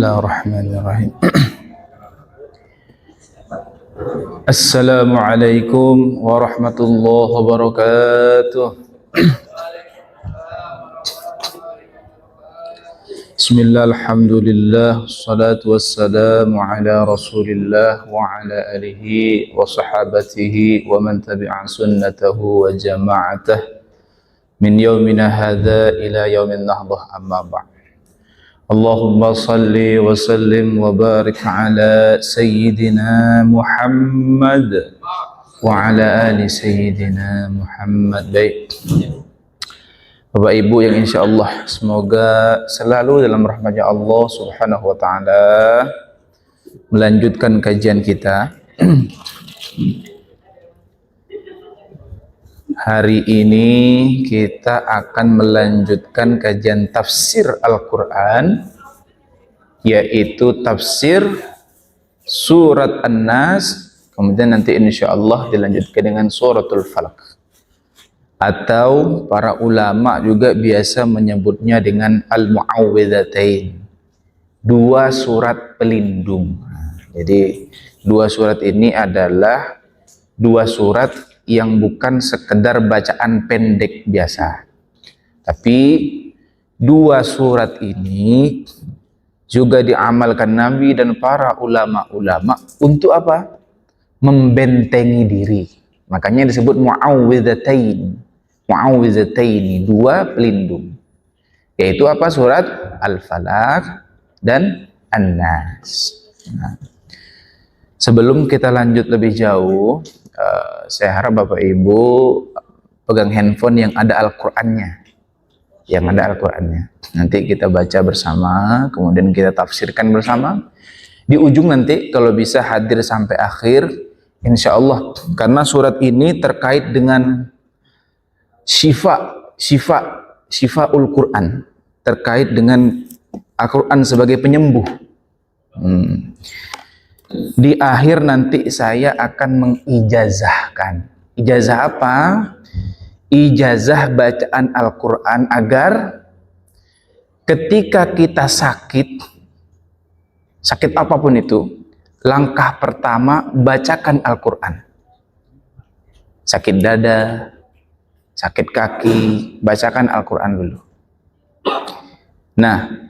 Bismillahirrahmanirrahim. Assalamualaikum warahmatullahi wabarakatuh. Bismillah, alhamdulillah, salatu wassalamu ala rasulillah wa ala alihi wa sahabatihi wa man tabi'a sunnatahu wa jama'atah min yaumina hadha ila yaumin nahdah, amma ba'd. Allahumma salli wa sallim wa barik ala Sayyidina Muhammad wa ala ali Sayyidina Muhammad. Baik, Bapak Ibu yang insya Allah semoga selalu dalam rahmatnya Allah subhanahu wa ta'ala, melanjutkan kajian kita. Hari ini kita akan melanjutkan kajian tafsir Al-Quran, yaitu tafsir surat An-Nas, kemudian nanti insya Allah dilanjutkan dengan suratul Falaq, atau para ulama juga biasa menyebutnya dengan Al-Mu'awwidhatain, dua surat pelindung. Jadi dua surat ini adalah dua surat yang bukan sekedar bacaan pendek biasa, tapi dua surat ini juga diamalkan Nabi dan para ulama-ulama untuk apa? Membentengi diri. Makanya disebut mu'awwidhatain. Mu'awwidhatain, dua pelindung. Yaitu apa? Surat Al-Falaq dan An-Nas. Nah, sebelum kita lanjut lebih jauh, saya harap Bapak Ibu pegang handphone yang ada Al-Qur'annya. Yang ada Al-Qur'annya. Nanti kita baca bersama, kemudian kita tafsirkan bersama. Di ujung nanti kalau bisa hadir sampai akhir, insya Allah. Karena surat ini terkait dengan syifaul Quran. Terkait dengan Al-Quran sebagai penyembuh. Di akhir nanti saya akan mengijazahkan. Ijazah apa? Ijazah bacaan Al-Quran agar ketika kita sakit apapun itu, langkah pertama bacakan Al-Quran. Sakit dada, sakit kaki, bacakan Al-Quran dulu. Nah,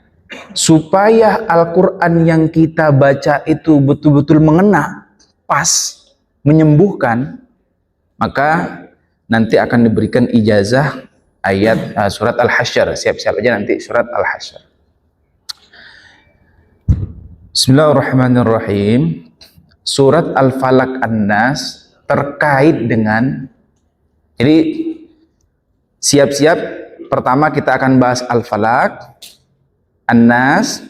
supaya Al-Quran yang kita baca itu betul-betul mengena, pas, menyembuhkan, maka nanti akan diberikan ijazah ayat surat Al-Hasyr. Siap-siap aja nanti surat Al-Hasyr. Bismillahirrahmanirrahim. Surat Al-Falaq An-Nas terkait dengan, jadi siap-siap, pertama kita akan bahas Al-Falaq, An-Nas,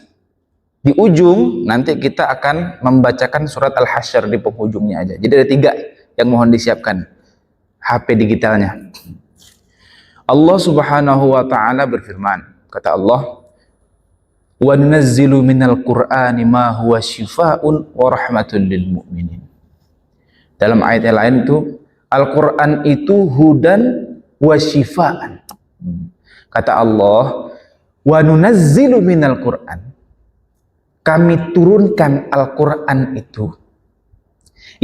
di ujung nanti kita akan membacakan surat Al-Hasyr di penghujungnya aja. Jadi ada tiga yang mohon disiapkan HP digitalnya. Allah subhanahu wa ta'ala berfirman, kata Allah, wa nunazzilu minal qur'ani ma huwa shifaa'un wa rahmatun lil mu'minin. Dalam ayat yang lain itu, Al-Quran itu hudan wa shifa'an. Kata Allah, wa nunazzilu minal Qur'an, kami turunkan Al-Quran itu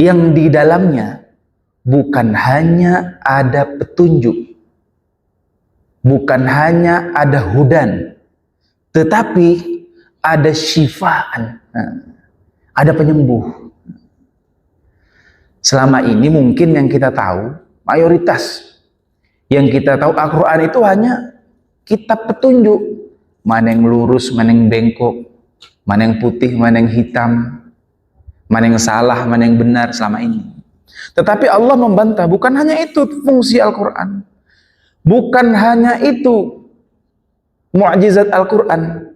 yang di dalamnya bukan hanya ada petunjuk, bukan hanya ada hudan, tetapi ada syifaan, ada penyembuh. Selama ini mungkin yang kita tahu, mayoritas yang kita tahu Al-Quran itu hanya kitab petunjuk. Mana yang lurus, mana yang bengkok, mana yang putih, mana yang hitam, mana yang salah, mana yang benar selama ini. Tetapi Allah membantah, bukan hanya itu fungsi Al-Quran, bukan hanya itu mukjizat Al-Quran,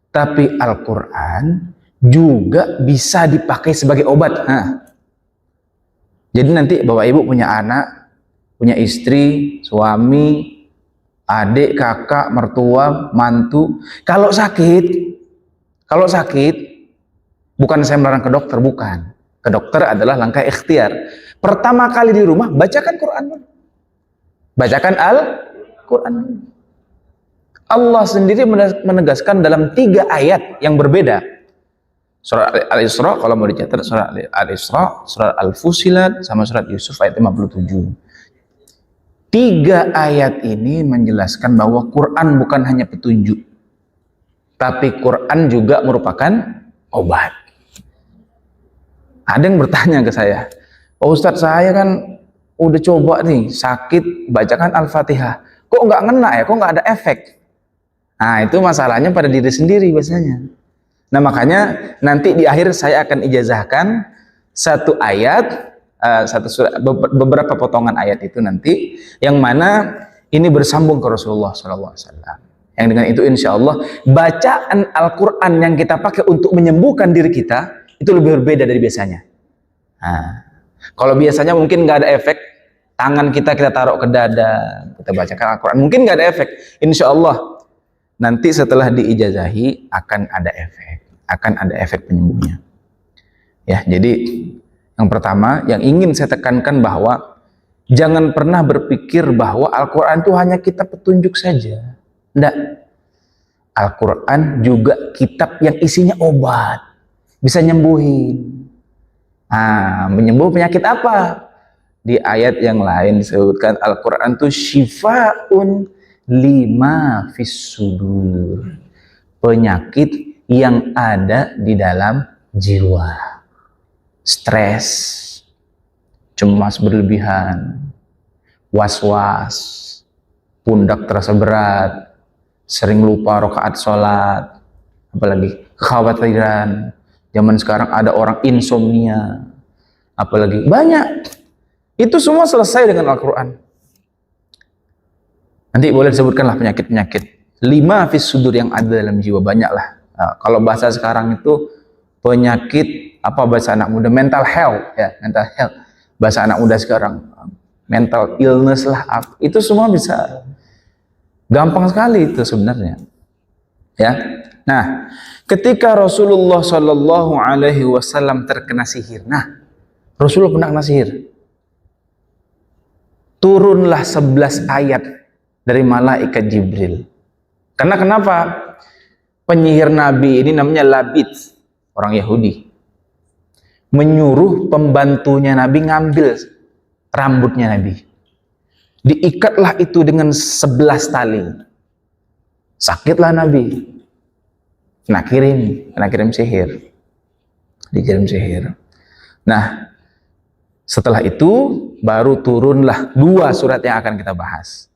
tapi Al-Quran juga bisa dipakai sebagai obat. Jadi nanti Bapak Ibu punya anak, punya istri, suami, adik, kakak, mertua, mantu, kalau sakit, bukan saya melarang ke dokter, bukan. Ke dokter adalah langkah ikhtiar. Pertama kali di rumah, bacakan Quran. Bacakan Al-Quran. Allah sendiri menegaskan dalam 3 ayat yang berbeda. Surat Al-Isra, kalau mau dicatat, surat Al-Isra, surat Al-Fusilat, sama surat Yusuf ayat 57. 3 ayat ini menjelaskan bahwa Quran bukan hanya petunjuk, tapi Quran juga merupakan obat. Ada yang bertanya ke saya, "Oh Ustadz, saya kan udah coba nih, sakit, bacakan Al-Fatihah. Kok nggak ngena ya? Kok nggak ada efek?" Nah, itu masalahnya pada diri sendiri biasanya. Nah, makanya nanti di akhir saya akan ijazahkan satu ayat, beberapa potongan ayat itu nanti, yang mana ini bersambung ke Rasulullah SAW. Yang dengan itu insya Allah bacaan Al-Quran yang kita pakai untuk menyembuhkan diri kita itu lebih berbeda dari biasanya. Nah, kalau biasanya mungkin nggak ada efek, tangan kita taruh ke dada, kita bacakan Al-Quran, mungkin nggak ada efek. Insya Allah nanti setelah diijazahi akan ada efek penyembuhnya. Ya, jadi yang pertama yang ingin saya tekankan bahwa jangan pernah berpikir bahwa Al-Quran itu hanya kitab petunjuk saja. Tidak. Al-Quran juga kitab yang isinya obat, bisa nyembuhin. Menyembuh penyakit apa? Di ayat yang lain disebutkan Al-Quran itu syifaun lima fis sudur, penyakit yang ada di dalam jiwa, stres, cemas berlebihan, was-was, pundak terasa berat, sering lupa rakaat sholat, apalagi kekhawatiran. Zaman sekarang ada orang insomnia, apalagi banyak. Itu semua selesai dengan Al-Quran. Nanti boleh disebutkanlah penyakit-penyakit 5 fis sudur yang ada dalam jiwa, banyaklah. Nah, kalau bahasa sekarang itu penyakit, apa bahasa anak muda, mental health ya, mental health. Bahasa anak muda sekarang mental illness lah, itu semua bisa gampang sekali itu sebenarnya. Ya. Nah, ketika Rasulullah Shallallahu alaihi wasallam terkena sihir. Nah, Rasulullah pernah kena sihir. Turunlah 11 ayat dari malaikat Jibril. Karena kenapa? Penyihir Nabi ini namanya Labid, orang Yahudi, menyuruh pembantunya Nabi ngambil rambutnya Nabi. Diikatlah itu dengan 11 tali. Sakitlah Nabi. Kena kirim sihir. Dikirim sihir. Nah, setelah itu baru turunlah 2 surat yang akan kita bahas.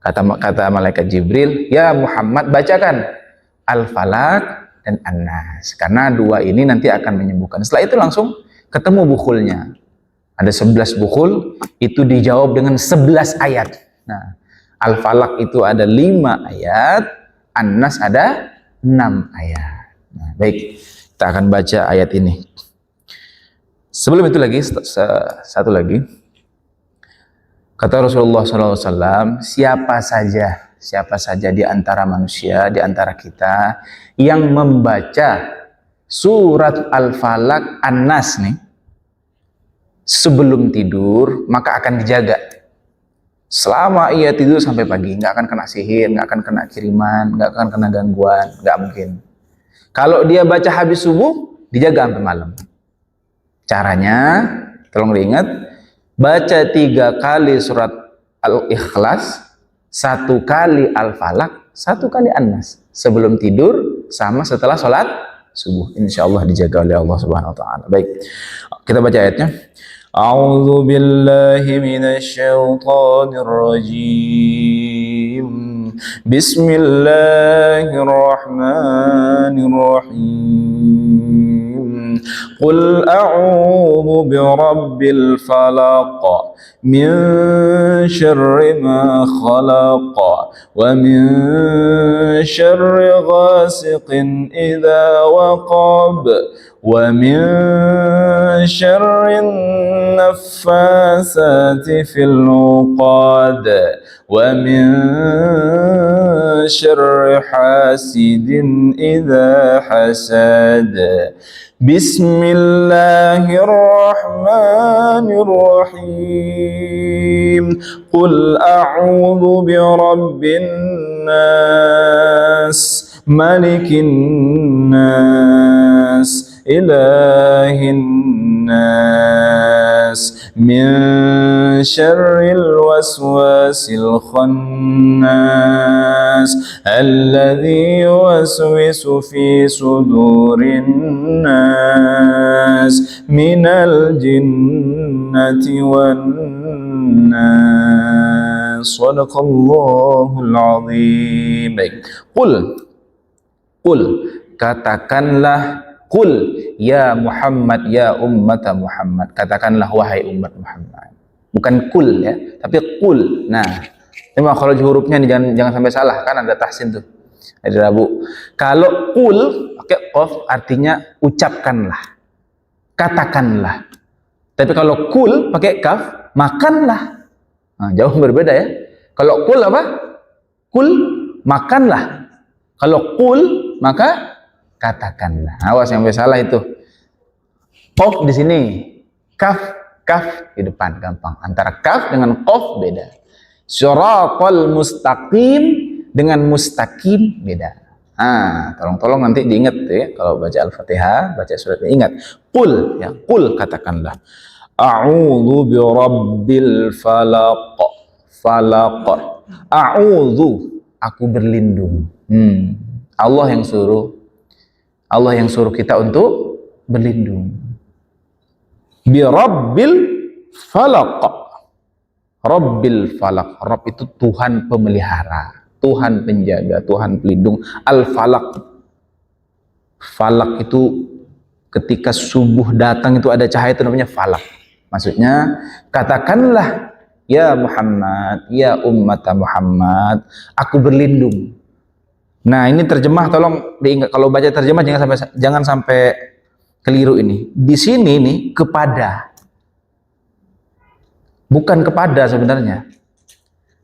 Kata malaikat Jibril, "Ya Muhammad, bacakan Al-Falaq dan An-Nas." Karena 2 ini nanti akan menyembuhkan. Setelah itu langsung ketemu bukhulnya. Ada 11 bukhul, itu dijawab dengan 11 ayat. Nah, Al-Falaq itu ada 5 ayat, An-Nas ada 6 ayat. Nah, baik, kita akan baca ayat ini. Sebelum itu lagi, satu lagi. Kata Rasulullah SAW, siapa saja di antara manusia, di antara kita yang membaca surat Al-Falaq, An-Nas nih sebelum tidur, maka akan dijaga selama ia tidur sampai pagi. Nggak akan kena sihir, nggak akan kena kiriman, nggak akan kena gangguan, nggak mungkin. Kalau dia baca habis subuh, dijaga sampai malam. Caranya, tolong diingat, baca 3 kali surat Al-Ikhlas, 1 kali Al-Falaq, 1 kali An-Nas sebelum tidur sama setelah sholat subuh. Insya Allah dijaga oleh Allah Subhanahu Wa Taala. Baik, kita baca ayatnya. A'udzu billahi minasy syaithanir rajim. Bismillahirrahmanirrahim. Qul a'udzu birabbil falaq min syarri ma khalaq wa min syarri ghasiqin idza waqab wa min syarri naffasati fil 'uqad wa min شر حاسد إذا حسد بسم الله الرحمن الرحيم قل أعوذ برب الناس ملك الناس إله الناس من شر الوسواس الخناس الذي يوسوس في صدور الناس من الجنة والناس صدق الله العظيم. Qul katakanlah, qul ya Muhammad, ya ummat Muhammad, katakanlah wahai umat Muhammad. Bukan kul ya, tapi qul. Nah, memang kalau hurufnya nih, jangan sampai salah, kan ada tahsin tuh, ada rabu. Kalau qul pakai qaf artinya ucapkanlah, katakanlah. Tapi kalau kul pakai kaf, makanlah. Nah, jauh berbeda ya. Kalau qul apa? Kul, makanlah. Kalau qul maka katakanlah. Awas yang salah itu. Qaf di sini, kaf di depan, gampang. Antara kaf dengan qaf beda. Shiratal mustaqim dengan mustaqim beda. Tolong nanti diingat ya, kalau baca Al-Fatihah, baca surat ini ingat. Qul ya, qul katakanlah. A'udzu birabbil falaq. Falaq. A'udzu, aku berlindung. Allah yang suruh kita untuk berlindung. Bi Rabbil Falaq. Rabbil Falaq. Rabb itu Tuhan pemelihara, Tuhan penjaga, Tuhan pelindung. Al-Falaq. Falaq itu ketika subuh datang itu ada cahaya, itu namanya falaq. Maksudnya katakanlah ya Muhammad, ya ummat Muhammad, aku berlindung. Nah, ini terjemah tolong diingat, kalau baca terjemah jangan sampai keliru ini. Di sini nih kepada. Bukan kepada sebenarnya.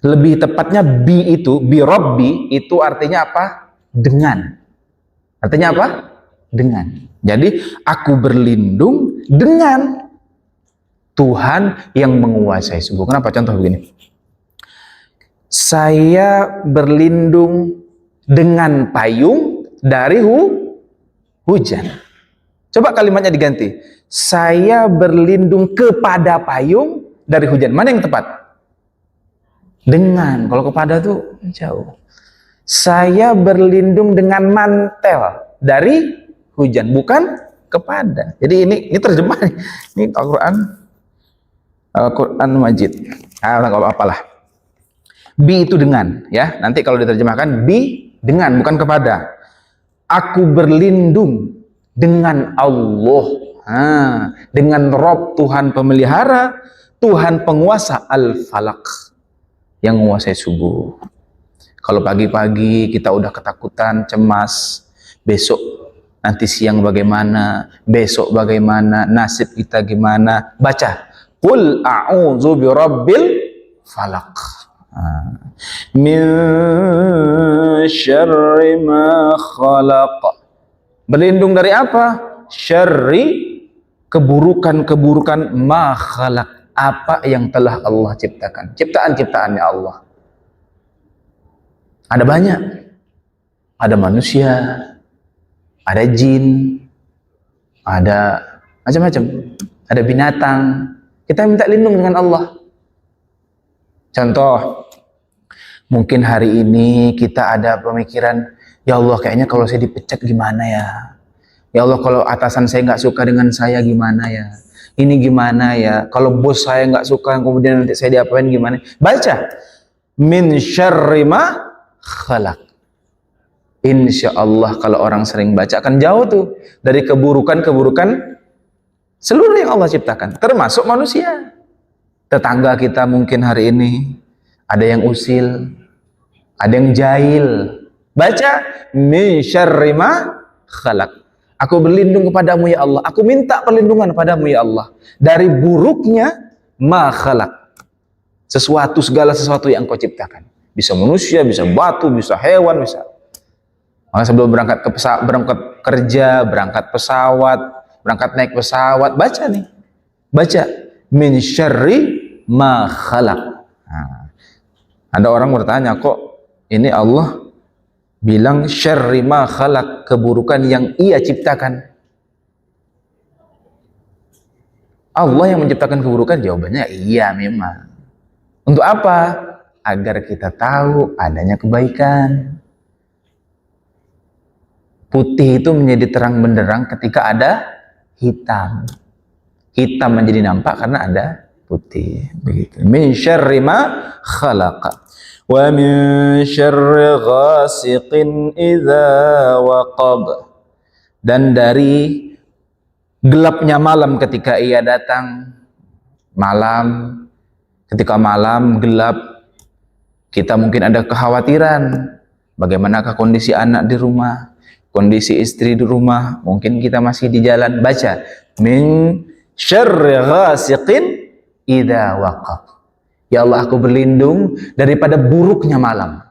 Lebih tepatnya bi itu, bi rabbi itu artinya apa? Dengan. Artinya apa? Dengan. Jadi aku berlindung dengan Tuhan yang menguasai subuh. Kenapa? Contoh begini. Saya berlindung dengan payung dari hujan. Coba kalimatnya diganti. Saya berlindung kepada payung dari hujan. Mana yang tepat? Dengan. Kalau kepada tuh jauh. Saya berlindung dengan mantel dari hujan, bukan kepada. Jadi ini terjemah. Ini Al-Quran Majid. Nggak apa-apalah. Bi itu dengan, ya. Nanti kalau diterjemahkan bi dengan, bukan kepada. Aku berlindung dengan Allah, dengan Rob, Tuhan pemelihara, Tuhan penguasa, Al-Falaq, yang menguasai subuh. Kalau pagi-pagi kita udah ketakutan, cemas, besok nanti siang bagaimana, besok bagaimana, nasib kita gimana, baca Qul a'udzu birabbil falaq. Min syarri ma khalaq. Berlindung dari apa? Syarri, keburukan-keburukan, ma khalaq, apa yang telah Allah ciptakan. Ciptaan-ciptaannya Allah. Ada banyak. Ada manusia, ada jin, ada macam-macam. Ada binatang. Kita minta lindung dengan Allah. Contoh, mungkin hari ini kita ada pemikiran, ya Allah kayaknya kalau saya dipecat gimana ya? Ya Allah kalau atasan saya nggak suka dengan saya gimana ya? Ini gimana ya? Kalau bos saya nggak suka, kemudian nanti saya diapain gimana? Baca, min syarri ma khalaq. Insya Allah kalau orang sering baca akan jauh tuh dari keburukan-keburukan seluruh yang Allah ciptakan, termasuk manusia. Tetangga kita mungkin hari ini ada yang usil, ada yang jahil. Baca min syarri ma khalaq. Aku berlindung kepadamu ya Allah. Aku minta perlindungan padamu ya Allah dari buruknya ma khalaq. Segala sesuatu yang Kau ciptakan. Bisa manusia, bisa batu, bisa hewan, bisa. Maka sebelum berangkat berangkat kerja, berangkat pesawat, berangkat naik pesawat, baca nih. Baca min syarri ma khalaq. Nah, ada orang bertanya, kok ini Allah bilang syarri ma khalaq, keburukan yang Ia ciptakan. Allah yang menciptakan keburukan? Jawabannya iya memang. Untuk apa? Agar kita tahu adanya kebaikan. Putih itu menjadi terang benderang ketika ada hitam. Hitam menjadi nampak karena ada putih. Begitu. Min syarri ma khalaqa. Wa min syarri ghasiqin idza waqab. Dan dari gelapnya malam ketika ia datang. Malam, ketika malam gelap, kita mungkin ada kekhawatiran. Bagaimanakah kondisi anak di rumah, kondisi istri di rumah, mungkin kita masih di jalan. Baca min syarri ghasiqin idza waqab. Ya Allah, aku berlindung daripada buruknya malam.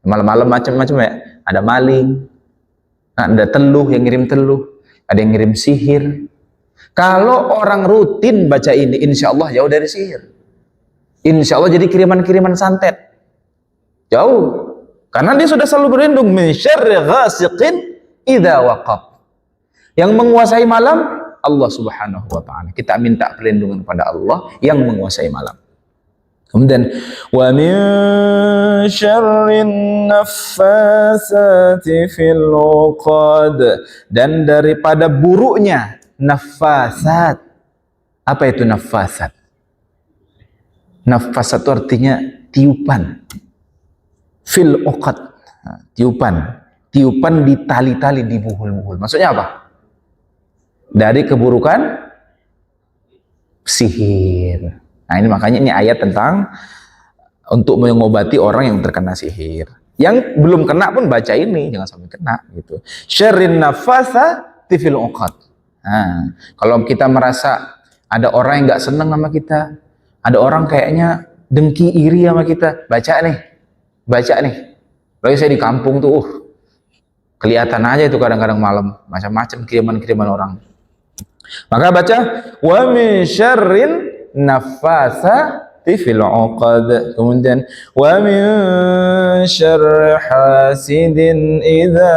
Malam-malam macam-macam ya. Ada maling, ada teluh yang ngirim teluh, ada yang ngirim sihir. Kalau orang rutin baca ini, insya Allah jauh dari sihir. Insya Allah jadi kiriman-kiriman santet. Jauh. Karena dia sudah selalu berlindung min syarri ghasiqin idza waqab. Yang menguasai malam Allah Subhanahu wa taala. Kita minta perlindungan pada Allah yang menguasai malam. Kemudian wa min syarrin naffasati fil 'uqad, dan daripada buruknya naffasat. Apa itu naffasat? Naffasat itu artinya tiupan. Fil 'uqad, tiupan. Tiupan di tali-tali, di buhul-buhul. Maksudnya apa? Dari keburukan sihir. Nah, ini makanya ini ayat tentang untuk mengobati orang yang terkena sihir. Yang belum kena pun baca ini, jangan sampai kena gitu. Syarrin nafasati fil 'uqad. Nah, kalau kita merasa ada orang yang nggak senang sama kita, ada orang kayaknya dengki iri sama kita, baca nih. Baca nih. Lalu saya di kampung tuh, kelihatan aja itu kadang-kadang malam, macam-macam kiriman-kiriman orang. Maka baca wa min syarrin naffasati fil 'uqad. Kemudian wa min syarri hasidin idza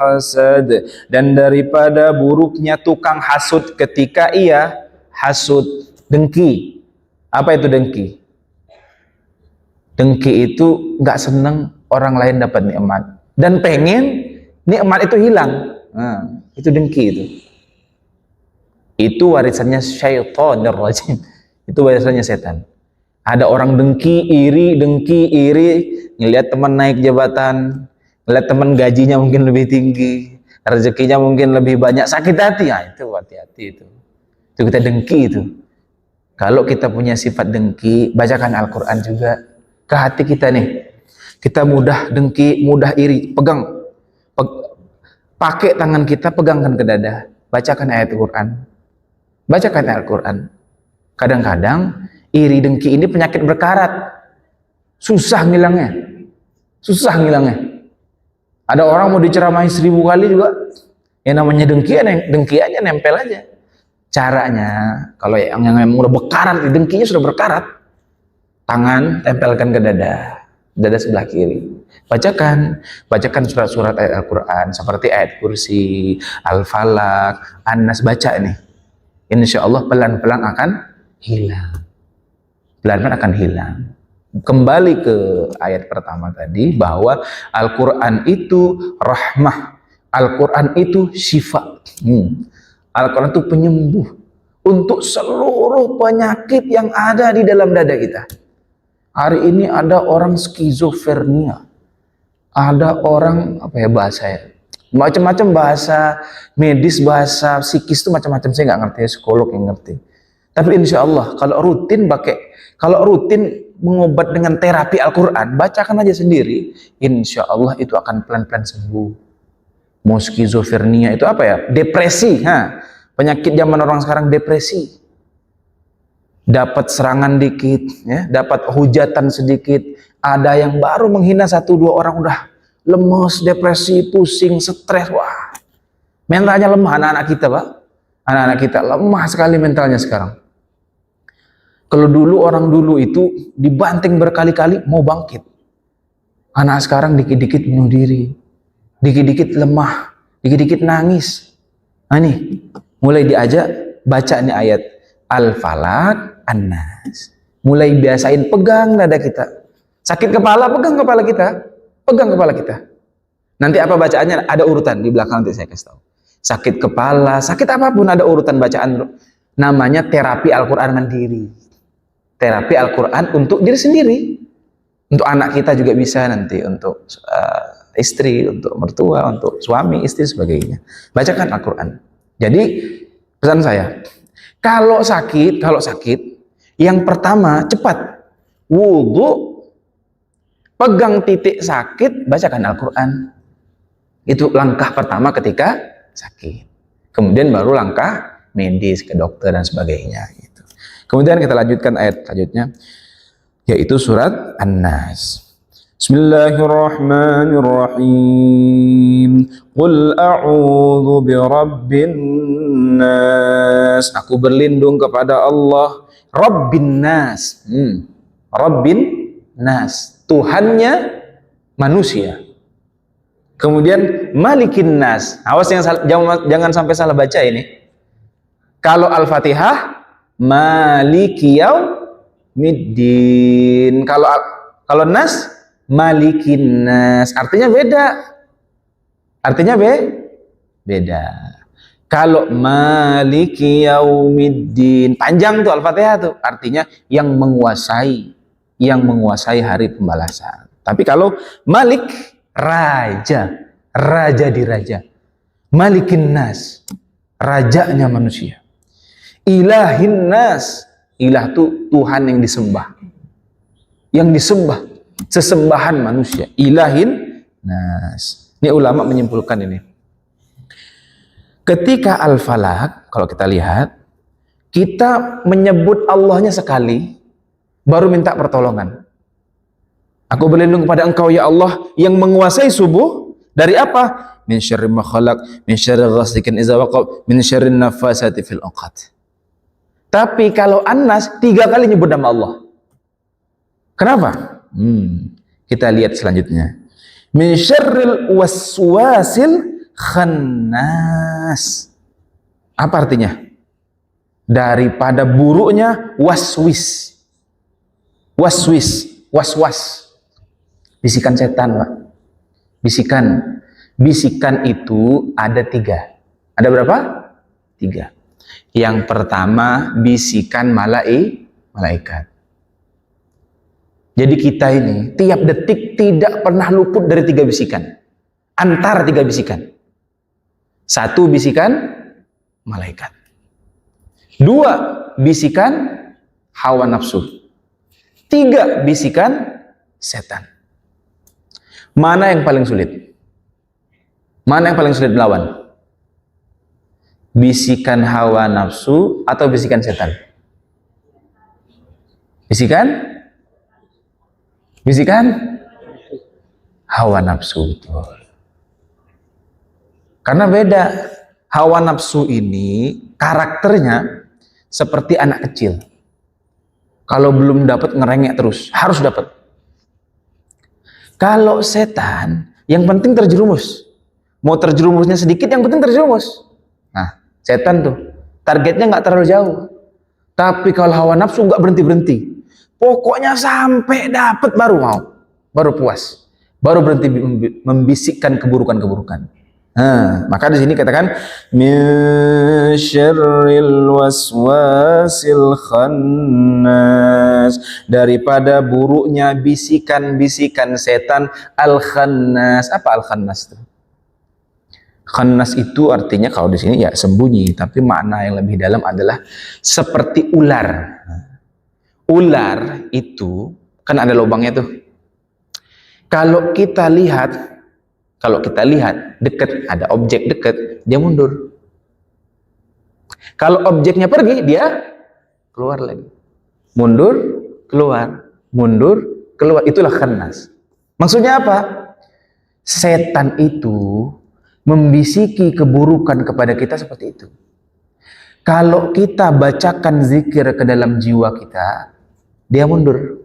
hasad, dan daripada buruknya tukang hasud ketika ia hasud. Dengki. Apa itu dengki? Dengki itu nggak seneng orang lain dapat nikmat dan pengen nikmat itu hilang. Nah, itu dengki itu. Itu warisannya syaitanir rajim. Itu warisannya setan. Ada orang dengki iri, ngelihat teman naik jabatan, ngelihat teman gajinya mungkin lebih tinggi, rezekinya mungkin lebih banyak, sakit hati. Nah, itu hati-hati itu. Itu kita dengki itu. Kalau kita punya sifat dengki, bacakan Al-Qur'an juga ke hati kita nih. Kita mudah dengki, mudah iri, pakai tangan kita, pegangkan ke dada, bacakan ayat Al-Qur'an. Bacakan Al-Qur'an. Kadang-kadang iri dengki ini penyakit berkarat. Susah ngilangnya. Susah ngilangnya. Ada orang mau diceramahi 1000 kali juga, yang namanya dengki aja nempel aja. Caranya, kalau yang udah berkarat, dengkinya sudah berkarat, tangan tempelkan ke dada sebelah kiri. Bacakan surat-surat ayat Al-Qur'an seperti ayat Kursi, Al-Falaq, An-Nas, baca nih. Insya Allah pelan-pelan akan hilang. Pelan-pelan akan hilang. Kembali ke ayat pertama tadi, bahwa Al-Quran itu rahmah. Al-Quran itu syifa. Al-Quran itu penyembuh untuk seluruh penyakit yang ada di dalam dada kita. Hari ini ada orang skizofrenia. Ada orang, apa ya bahasanya? Macam-macam bahasa medis, bahasa psikis itu macam-macam, saya nggak ngerti, psikolog yang ngerti. Tapi insya Allah kalau rutin mengobat dengan terapi Al-Quran, bacakan aja sendiri, insya Allah itu akan pelan-pelan sembuh. Mau skizofrenia itu apa ya? Depresi, penyakit zaman orang sekarang, depresi. dapat serangan dikit, ya, dapat hujatan sedikit, ada yang baru menghina satu dua orang udah lemes, depresi, pusing, stres. Wah, mentalnya lemah anak-anak kita, Pak. Anak-anak kita lemah sekali mentalnya sekarang. Kalau dulu orang dulu itu dibanting berkali-kali mau bangkit. Anak sekarang dikit-dikit bunuh diri, dikit-dikit lemah, dikit-dikit nangis. Nah nih, mulai diajak baca nih ayat Al-Falaq, An-Nas. Mulai biasain pegang dada kita. Sakit kepala, pegang kepala kita. Pegang kepala kita. Nanti apa bacaannya? Ada urutan di belakang, nanti saya kasih tahu. Sakit kepala, sakit apapun ada urutan bacaan. Namanya terapi Al-Quran mandiri. Terapi Al-Quran untuk diri sendiri. Untuk anak kita juga bisa nanti, untuk istri, untuk mertua, untuk suami, istri, sebagainya. Bacakan Al-Quran. Jadi pesan saya, kalau sakit, yang pertama cepat wudhu, pegang titik sakit, bacakan Al-Quran. Itu langkah pertama ketika sakit. Kemudian baru langkah medis ke dokter dan sebagainya. Gitu. Kemudian kita lanjutkan ayat selanjutnya, yaitu surat An-Nas. Bismillahirrahmanirrahim. Qul a'udzu birabbin nas. Aku berlindung kepada Allah, Rabbin nas. Rabbin nas, Tuhannya manusia. Kemudian Malikin nas. Awas jangan sampai salah baca ini. Kalau Al-Fatihah Maliki Yaumiddin. Kalau Nas Malikin Nas. Artinya beda. Beda. Kalau Maliki Yaumiddin, panjang tuh Al-Fatihah tuh. Artinya yang menguasai hari pembalasan. Tapi kalau Malik, raja diraja. Malikin Nas, rajanya manusia. Ilahin Nas, ilah itu Tuhan yang disembah. Yang disembah, sesembahan manusia. Ilahin Nas. Ini ulama menyimpulkan ini. Ketika Al-Falaq, kalau kita lihat, kita menyebut Allahnya sekali, baru minta pertolongan. Aku berlindung kepada Engkau ya Allah yang menguasai subuh dari apa? Min syarri ma khalaq, min syarri ghasikin idza waqab, min syarri nafasati fil 'uqad. Tapi kalau An-Nas 3 kali nyebut nama Allah. Kenapa? Kita lihat selanjutnya. Min syarril waswasil khannas. Apa artinya? Daripada buruknya waswis. Was-was. Bisikan setan, Pak. Bisikan itu ada 3. Ada berapa? 3. Yang pertama, bisikan malaikat. Jadi kita ini tiap detik tidak pernah luput dari 3 bisikan. Antara 3 bisikan. 1 bisikan malaikat. 2 bisikan hawa nafsu. 3 bisikan setan. Mana yang paling sulit? Mana yang paling sulit melawan? Bisikan hawa nafsu atau bisikan setan? Bisikan hawa nafsu. Karena beda. Hawa nafsu ini karakternya seperti anak kecil. Kalau belum dapat ngerengek terus, harus dapat. Kalau setan, yang penting terjerumus. Mau terjerumusnya sedikit, yang penting terjerumus. Nah, setan tuh targetnya nggak terlalu jauh. Tapi kalau hawa nafsu nggak berhenti. Pokoknya sampai dapat baru puas, baru berhenti membisikkan keburukan. Nah, maka di sini katakan min syarril waswasil khannas, daripada buruknya bisikan-bisikan setan al-khannas. Apa al-khannas itu? Khannas itu artinya kalau di sini ya sembunyi, tapi makna yang lebih dalam adalah seperti ular. Ular itu kan ada lubangnya tuh. Kalau kita lihat dekat, ada objek dekat, dia mundur. Kalau objeknya pergi, dia keluar lagi. mundur, keluar, mundur, keluar. Itulah khannas. Maksudnya apa? Setan itu membisiki keburukan kepada kita seperti itu. Kalau kita bacakan zikir ke dalam jiwa kita, dia mundur.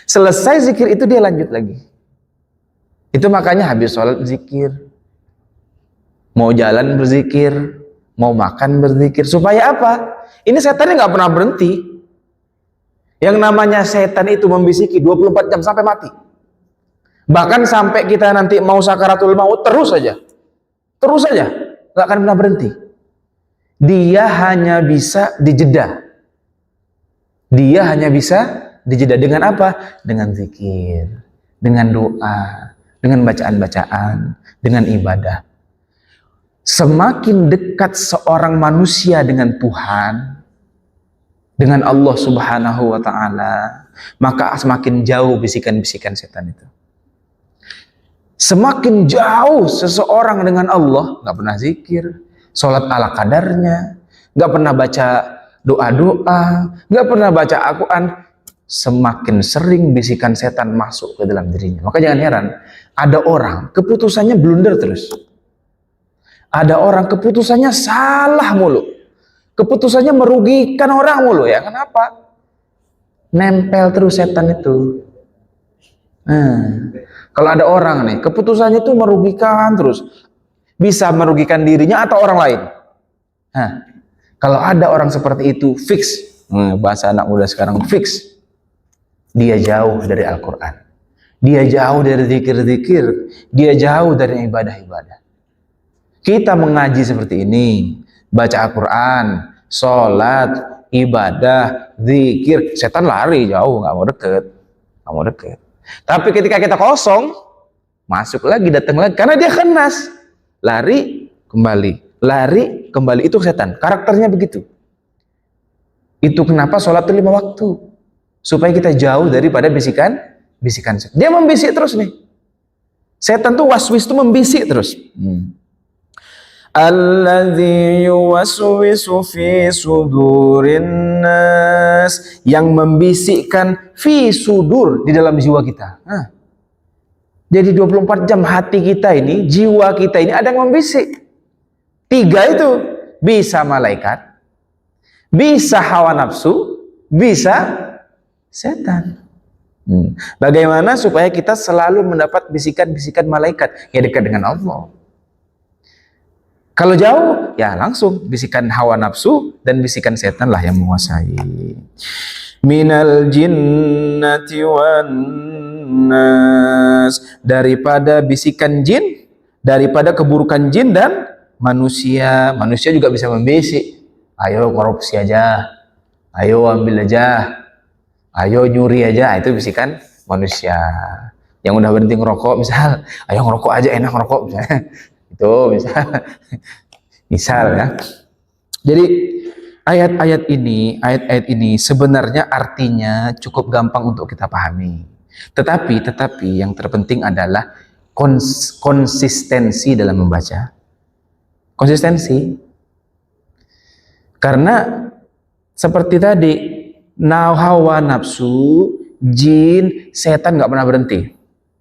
Selesai zikir itu dia lanjut lagi. Itu makanya habis sholat zikir, mau jalan berzikir, mau makan berzikir. Supaya apa? Ini setannya nggak pernah berhenti. Yang namanya setan itu membisiki 24 jam sampai mati. Bahkan sampai kita nanti mau sakaratul maut, terus saja, nggak akan pernah berhenti. Dia hanya bisa dijeda. Dengan apa? Dengan zikir, dengan doa, dengan bacaan-bacaan, dengan ibadah. Semakin dekat seorang manusia dengan Tuhan, dengan Allah Subhanahu wa Ta'ala, maka semakin jauh bisikan-bisikan setan itu. Semakin jauh seseorang dengan Allah, nggak pernah zikir, sholat ala kadarnya, nggak pernah baca doa-doa, nggak pernah baca Al-Quran, semakin sering bisikan setan masuk ke dalam dirinya. Maka jangan heran, ada orang keputusannya blunder terus. Ada orang keputusannya salah mulu. Keputusannya merugikan orang mulu ya. Kenapa? Nempel terus setan itu. Kalau ada orang nih, keputusannya itu merugikan terus. Bisa merugikan dirinya atau orang lain. Kalau ada orang seperti itu, fix. Bahasa anak muda sekarang, fix. Dia jauh dari Al-Quran. Dia jauh dari zikir-zikir. Dia jauh dari ibadah-ibadah. Kita mengaji seperti ini. Baca Al-Quran, sholat, ibadah, zikir. Setan lari jauh, nggak mau deket. Tapi ketika kita kosong, masuk lagi, datang lagi. Karena dia khanas. Lari, kembali. Itu setan. Karakternya begitu. Itu kenapa sholat itu 5 waktu. Supaya kita jauh daripada bisikan setan. Dia membisik terus nih. Setan tuh waswis tuh membisik terus. Alladzi yuwaswisu fi sudurin nas, yang membisikkan fi sudur, di dalam jiwa kita. Jadi 24 jam hati kita ini, jiwa kita ini ada yang membisik. 3 itu, bisa malaikat, bisa hawa nafsu, bisa setan. Bagaimana supaya kita selalu mendapat bisikan-bisikan malaikat? Ya dekat dengan Allah. Kalau jauh, ya langsung bisikan hawa nafsu dan bisikan setan lah yang menguasai. Minal jinnati wan nas, daripada bisikan jin, daripada keburukan jin dan manusia. Manusia juga bisa membisik. Ayo korupsi aja, ayo ambil aja, ayo nyuri aja. Itu bisikan manusia. Yang udah berhenti ngerokok misal, ayo ngerokok aja, enak ngerokok misalnya. Itu misal ya. Jadi ayat-ayat ini sebenarnya artinya cukup gampang untuk kita pahami. Tetapi yang terpenting adalah konsistensi dalam membaca. Konsistensi. Karena seperti tadi, hawa nafsu, jin, setan nggak pernah berhenti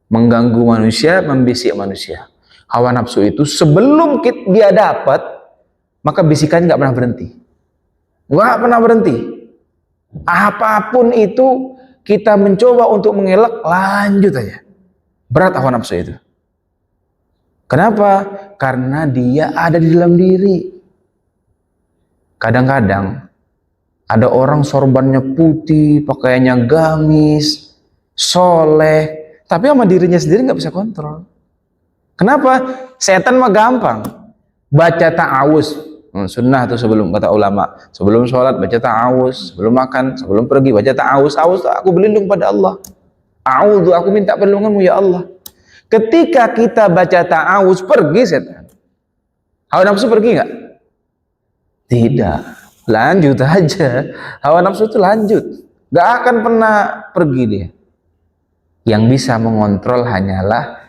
mengganggu manusia, membisik manusia. Hawa nafsu itu sebelum dia dapat, maka bisikannya nggak pernah berhenti. Apapun itu kita mencoba untuk mengelak, lanjut aja. Berat hawa nafsu itu. Kenapa? Karena dia ada di dalam diri. Kadang-kadang ada orang sorbannya putih, pakaiannya gamis, soleh, tapi sama dirinya sendiri nggak bisa kontrol. Kenapa? Setan mah gampang. Baca ta'awuz. Sunnah tuh sebelum, kata ulama. Sebelum sholat baca ta'awuz. Sebelum makan, sebelum pergi baca ta'awuz. Aku berlindung pada Allah. A'udzu, aku minta perlindunganmu ya Allah. Ketika kita baca ta'awuz, pergi setan. Hawa nafsu pergi nggak? Tidak. Lanjut aja. Hawa nafsu itu lanjut. Nggak akan pernah pergi dia. Yang bisa mengontrol hanyalah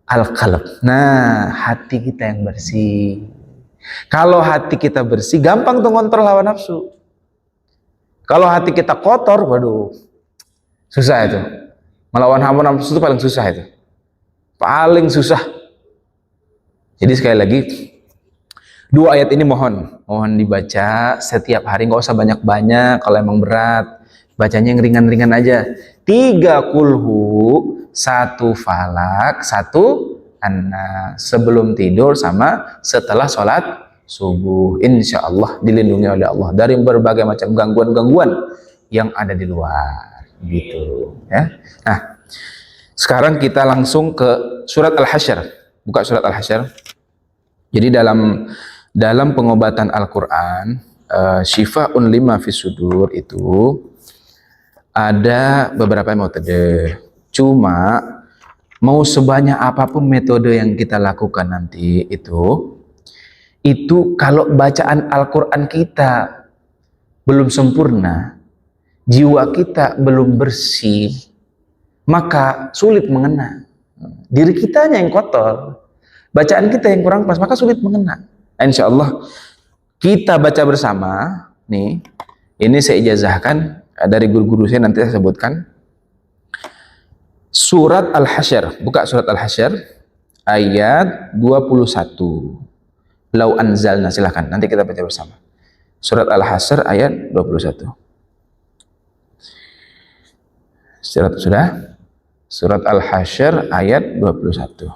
al-qalb. Nah, hati kita yang bersih. Kalau hati kita bersih, gampang tuh ngontrol hawa nafsu. Kalau hati kita kotor, waduh, susah itu. Melawan hawa nafsu itu paling susah itu. Paling susah. Jadi sekali lagi, dua ayat ini mohon dibaca setiap hari, nggak usah banyak-banyak. Kalau emang berat, bacanya yang ringan-ringan aja. 3 kulhu, 1 falak, 1 anas, sebelum tidur sama setelah sholat subuh. Insya Allah dilindungi oleh Allah dari berbagai macam gangguan-gangguan yang ada di luar, gitu ya. Nah, sekarang kita langsung ke surat Al-Hasyr. Buka surat Al-Hasyr. Jadi dalam pengobatan Al-Quran, Syifa'un lima fis sudur itu ada beberapa metode. Cuma mau sebanyak apapun metode yang kita lakukan nanti itu kalau bacaan Al-Quran kita belum sempurna, jiwa kita belum bersih, maka sulit mengena. Diri kitanya yang kotor, bacaan kita yang kurang pas, maka sulit mengena. Insya Allah kita baca bersama nih. Ini saya ijazahkan dari guru-guru saya, nanti saya sebutkan. Surat Al-Hasyr, buka surat Al-Hasyr ayat 21. Lau anzalna, silahkan nanti kita baca bersama. Surat Al-Hasyr ayat 21. Sudah? Surat Al-Hasyr ayat 21.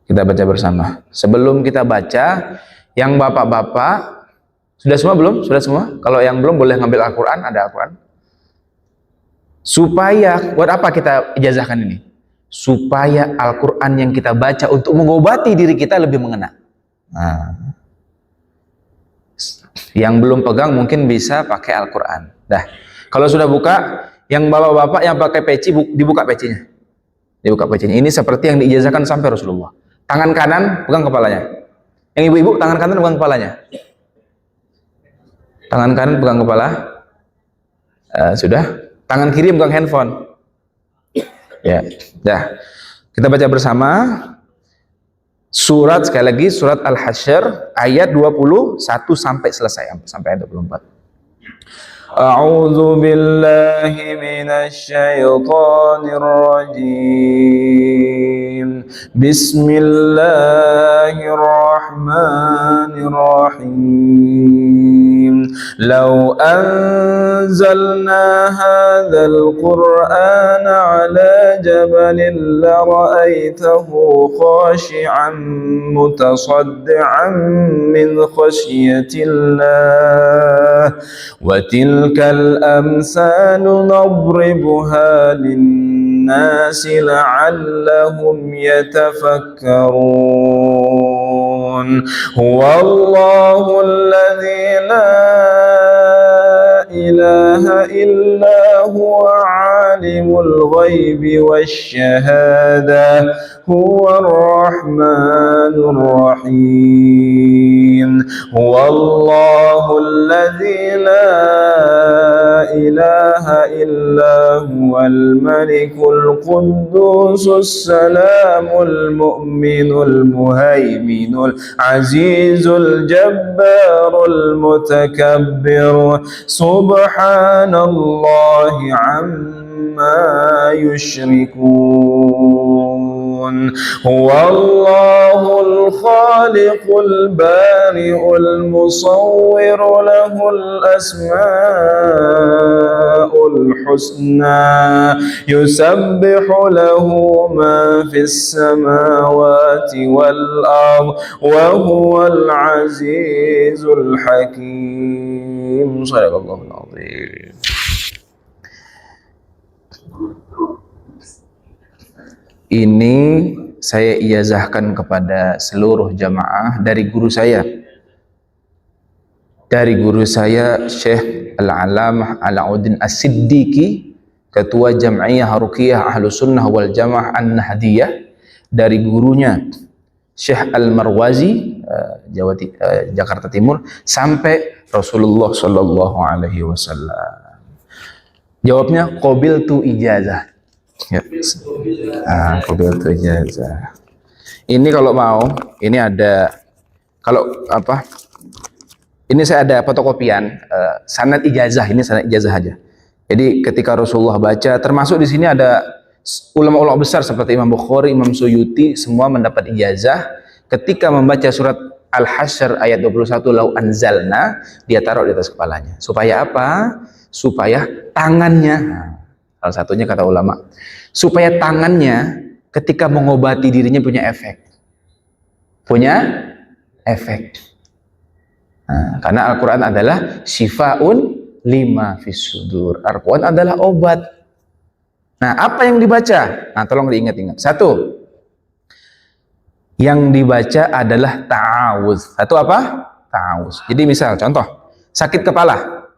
Kita baca bersama. Sebelum kita baca, yang bapak-bapak sudah semua belum? Sudah semua? Kalau yang belum boleh ngambil Al-Quran, ada Al-Quran. Supaya, buat apa kita ijazahkan ini? Supaya Al-Quran yang kita baca untuk mengobati diri kita lebih mengena. Nah, yang belum pegang mungkin bisa pakai Al-Quran. Dah, kalau sudah buka, yang bapak-bapak yang pakai peci, dibuka pecinya. Dibuka pecinya. Ini seperti yang diijazahkan sampai Rasulullah. Tangan kanan pegang kepalanya. Yang ibu-ibu tangan kanan pegang kepalanya. Tangan kanan pegang kepala. Sudah. Tangan kiri pegang handphone. Ya, dah. Kita baca bersama. Surat, sekali lagi, surat Al-Hasyr ayat 21 sampai selesai, sampai ayat 24. A'udzu billahi minasy syaithanir rajim. Bismillahirrahmanirrahim. Law anzalna hadzal qur'ana 'ala jabalin la ra'aitahu khashi'an mutasaddian min khasyatillah wa tilkal amsalu nadribuha linnasi la'allahum yatafakkarun. Huwallahu alladzi la ilaha illa huwa alimul ghaibi wasyahada huwar rahmanur rahim. Huwallahu alladzi la ilaha illa huwal malikul quddusus salamul mu'minul muhaiminul azizul jabbarul mutakabbir. Subhanallahi amma yushrikun. Huwallahul khaliqul bari'ul musawwir lahul asma'ul husna yusabbihu lahu ma fis samawati wal ard wa huwal azizul hakim. Shadaqallahul azim. Ini saya ijazahkan kepada seluruh jamaah dari guru saya. Dari guru saya Syekh Al-Alamah Alauddin As-Siddiqi, Ketua Jam'iyah Ruqyah Ahlus Sunnah wal Jamaah An-Nahdiyah. Dari gurunya Syekh Al-Marwazi, Jakarta Timur, sampai Rasulullah Sallallahu Alaihi Wasallam. Jawabnya qabiltu ijazah. Ya. Qabiltu ijazah. Ini kalau mau, ini ada, kalau apa, Ini saya ada fotokopian sanad ijazah, ini sanad ijazah aja. Jadi ketika Rasulullah baca, termasuk di sini ada ulama-ulama besar seperti Imam Bukhari, Imam Suyuti, semua mendapat ijazah ketika membaca surat Al-Hasyr ayat 21, lau anzalna, dia taruh di atas kepalanya. Supaya apa? Supaya tangannya, salah satunya kata ulama, supaya tangannya ketika mengobati dirinya punya efek. Punya efek. Nah, karena Al-Quran adalah syifaun lima fis sudur. Al-Quran adalah obat. Nah, apa yang dibaca? Nah, tolong diingat-ingat. Satu, yang dibaca adalah ta'awuz. Satu apa? Ta'awuz. Jadi misal, contoh, sakit kepala,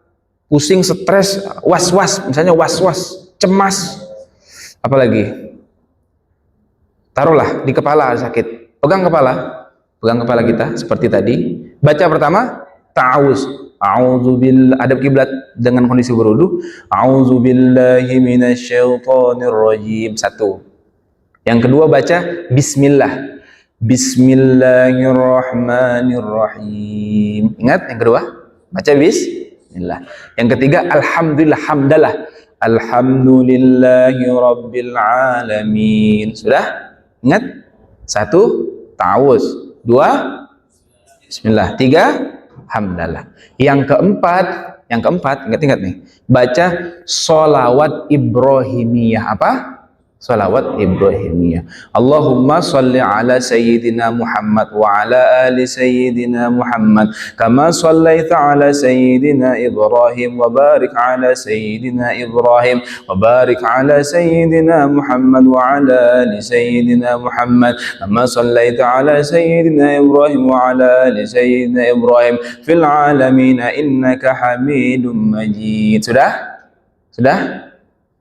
pusing, stres, was-was, misalnya was-was, cemas, apalagi? Taruhlah di kepala sakit. Pegang kepala kita seperti tadi. Baca pertama ta'awuz. A'udzubillah, adab kiblat dengan kondisi berwudu. A'udzubillahi minasyaitonirrajim. Satu. Yang kedua baca bismillah. Bismillahirrahmanirrahim. Ingat yang kedua? Baca bismillah. Yang ketiga alhamdulillah, hamdalah. Alhamdulillahi rabbil alamin. Sudah? Ingat? Satu, ta'awuz. Dua, bismillah. Tiga, hamdalah. Yang keempat, ingat-ingat nih, baca sholawat Ibrahimiyah. Apa? Sholawat Ibrahimiyah. Allahumma sholli ala sayyidina Muhammad wa ala ali sayyidina Muhammad kama shallaita ala sayyidina Ibrahim wa barik ala sayyidina Ibrahim wa barik ala sayyidina Muhammad wa ala ali sayyidina Muhammad kama shallaita ala sayyidina Ibrahim wa ala ali sayyidina Ibrahim fil alamin innaka Hamidum Majid. Sudah?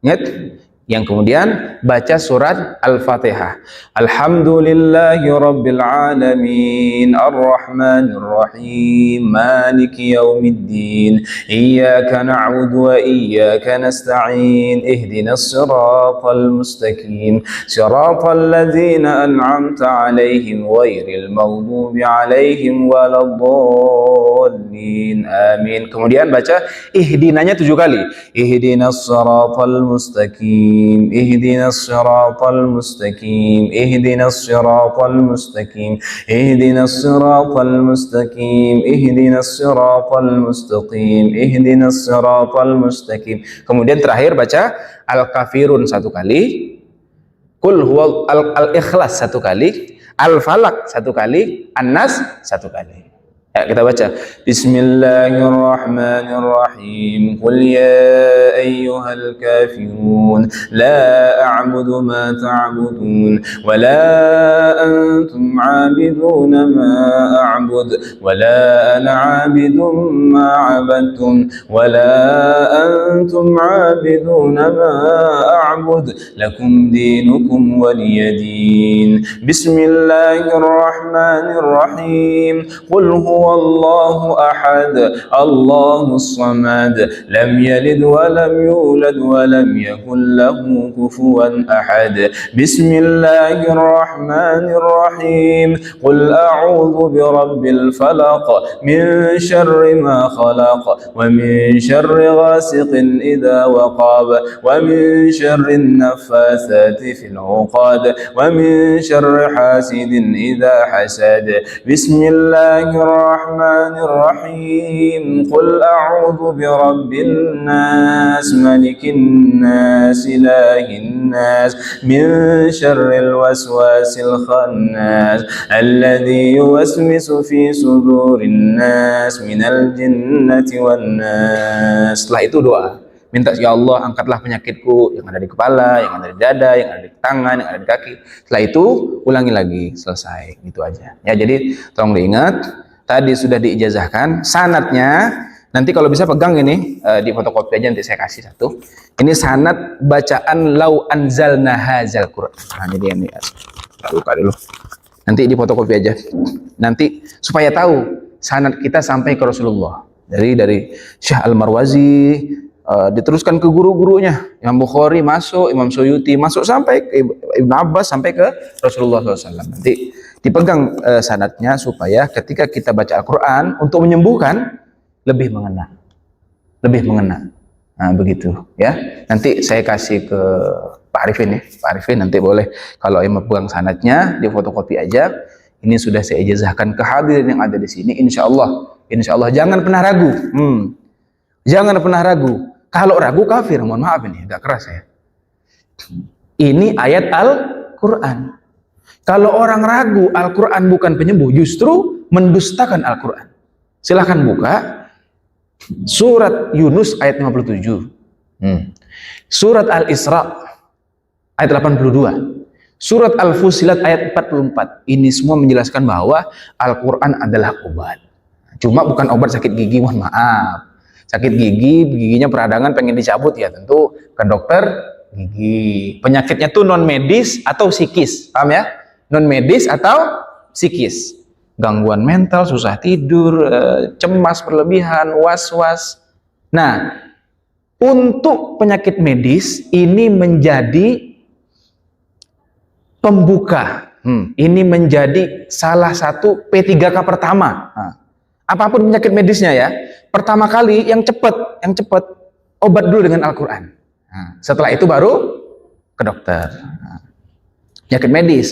Ingat? Yang kemudian baca surat Al-Fatihah. Alhamdulillahi rabbil alamin, arrahmanir rahim, maliki yaumiddin, iyyaka na'budu wa iyyaka nasta'in, ihdinas siratal mustaqim, siratal ladzina an'amta 'alaihim ghairil maghdubi 'alaihim waladdallin. Amin. Kemudian baca ihdinanya 7 kali. Ihdinas siratal mustaqim, اهدنا الصراط المستقيم اهدنا الصراط المستقيم اهدنا الصراط المستقيم اهدنا الصراط المستقيم اهدنا الصراط المستقيم. Kemudian terakhir baca Al-Kafirun 1 kali, Qul huwa Al-Ikhlas 1 kali, Al-Falaq 1 kali, An-Nas 1 kali. Ya, kita baca. Bismillahirrahmanirrahim. Qul ya ayyuhal kafirun la a'budu ma ta'budun wa la antum 'abiduna ma a'bud wa la ana 'abidun ma 'abadtum wa la antum 'abiduna ma a'bud lakum dinukum waliyadin. Bismillahirrahmanirrahim. Qul Allahu ahad, Allahus samad, lam yalid wa lam yulad wa lam yakul lahu kufuwan ahad. Bismillahirrahmanirrahim. Qul a'udzu birabbil falaq min syarri ma khalaq wa min syarri ghasiqin idza waqab wa min syarri naffatsati fil 'uqad wa min syarri hasidin idza hasad. Bismillahirrahmanirrahim. Qul a'udzu birabbin nas, malikin nas, ilahin nas, min syarril waswasil khannas, alladzi yuwaswisu fi sudurin nas, minal jinnati wan nas. Setelah itu doa. Minta, ya Allah, angkatlah penyakitku yang ada di kepala, yang ada di dada, yang ada di tangan, yang ada di kaki. Setelah itu ulangi lagi, selesai. Gitu aja. Ya, jadi tolong diingat. Tadi sudah diijazahkan sanadnya, nanti kalau bisa pegang ini di fotokopi aja, nanti saya kasih satu. Ini sanad bacaan lau anzalna hadzal Qur'an. Nah, jadi ini buka dulu. Nanti di fotokopi aja. Nanti supaya tahu sanad kita sampai ke Rasulullah. Dari Syekh Al-Marwazi diteruskan ke guru-gurunya. Imam Bukhari masuk, Imam Suyuti masuk sampai ke Ibnu Abbas sampai ke Rasulullah SAW. Nanti Dipegang sanadnya supaya ketika kita baca Al-Quran untuk menyembuhkan lebih mengena, lebih mengena. Nah, begitu ya. Nanti saya kasih ke Pak Arifin ya. Pak Arifin nanti boleh kalau yang memegang sanadnya di fotokopi aja. Ini sudah saya ijazahkan ke hadirin yang ada di sini. Insya Allah jangan pernah ragu. Jangan pernah ragu. Kalau ragu kafir. Mohon maaf ini agak keras ya. Ini ayat Al-Quran. Kalau orang ragu Al-Quran bukan penyembuh, justru mendustakan Al-Quran. Silahkan buka surat Yunus ayat 57, surat Al-Isra ayat 82, surat Al-Fusilat ayat 44. Ini semua menjelaskan bahwa Al-Quran adalah obat. Cuma bukan obat sakit gigi, mohon maaf. Sakit gigi, giginya peradangan pengen dicabut ya tentu ke dokter gigi. Penyakitnya tuh non medis atau psikis, paham ya? Non medis atau psikis. Gangguan mental, susah tidur, cemas berlebihan, was-was. Nah, untuk penyakit medis ini menjadi pembuka. Ini menjadi salah satu P3K pertama. Nah, apapun penyakit medisnya ya, pertama kali yang cepat obat dulu dengan Al-Quran. Nah, setelah itu baru ke dokter. Nah, penyakit medis.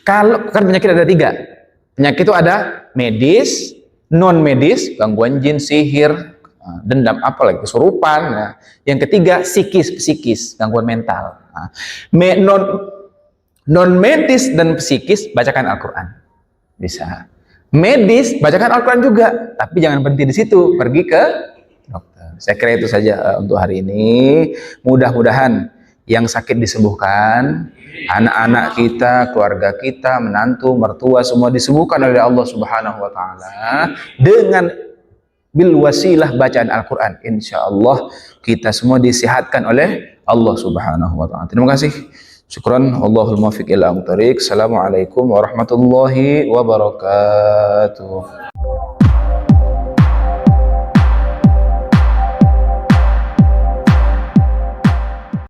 Kalau kan penyakit ada 3. Penyakit itu ada medis, non medis, gangguan jin, sihir, dendam, apalagi kesurupan. Nah, yang ketiga psikis, gangguan mental. Nah, non medis dan psikis bacakan Al-Quran. Bisa. Medis bacakan Al-Quran juga, tapi jangan berhenti di situ, pergi ke dokter. Saya kira itu saja untuk hari ini. Mudah-mudahan yang sakit disembuhkan. Anak-anak kita, keluarga kita, menantu, mertua semua disembuhkan oleh Allah Subhanahu wa taala dengan bil wasilah bacaan Al-Qur'an. Insyaallah kita semua disehatkan oleh Allah Subhanahu wa taala. Terima kasih. Syukran. Allahul muwaffiq ila aqwamit thoriq. Assalamualaikum warahmatullahi wabarakatuh.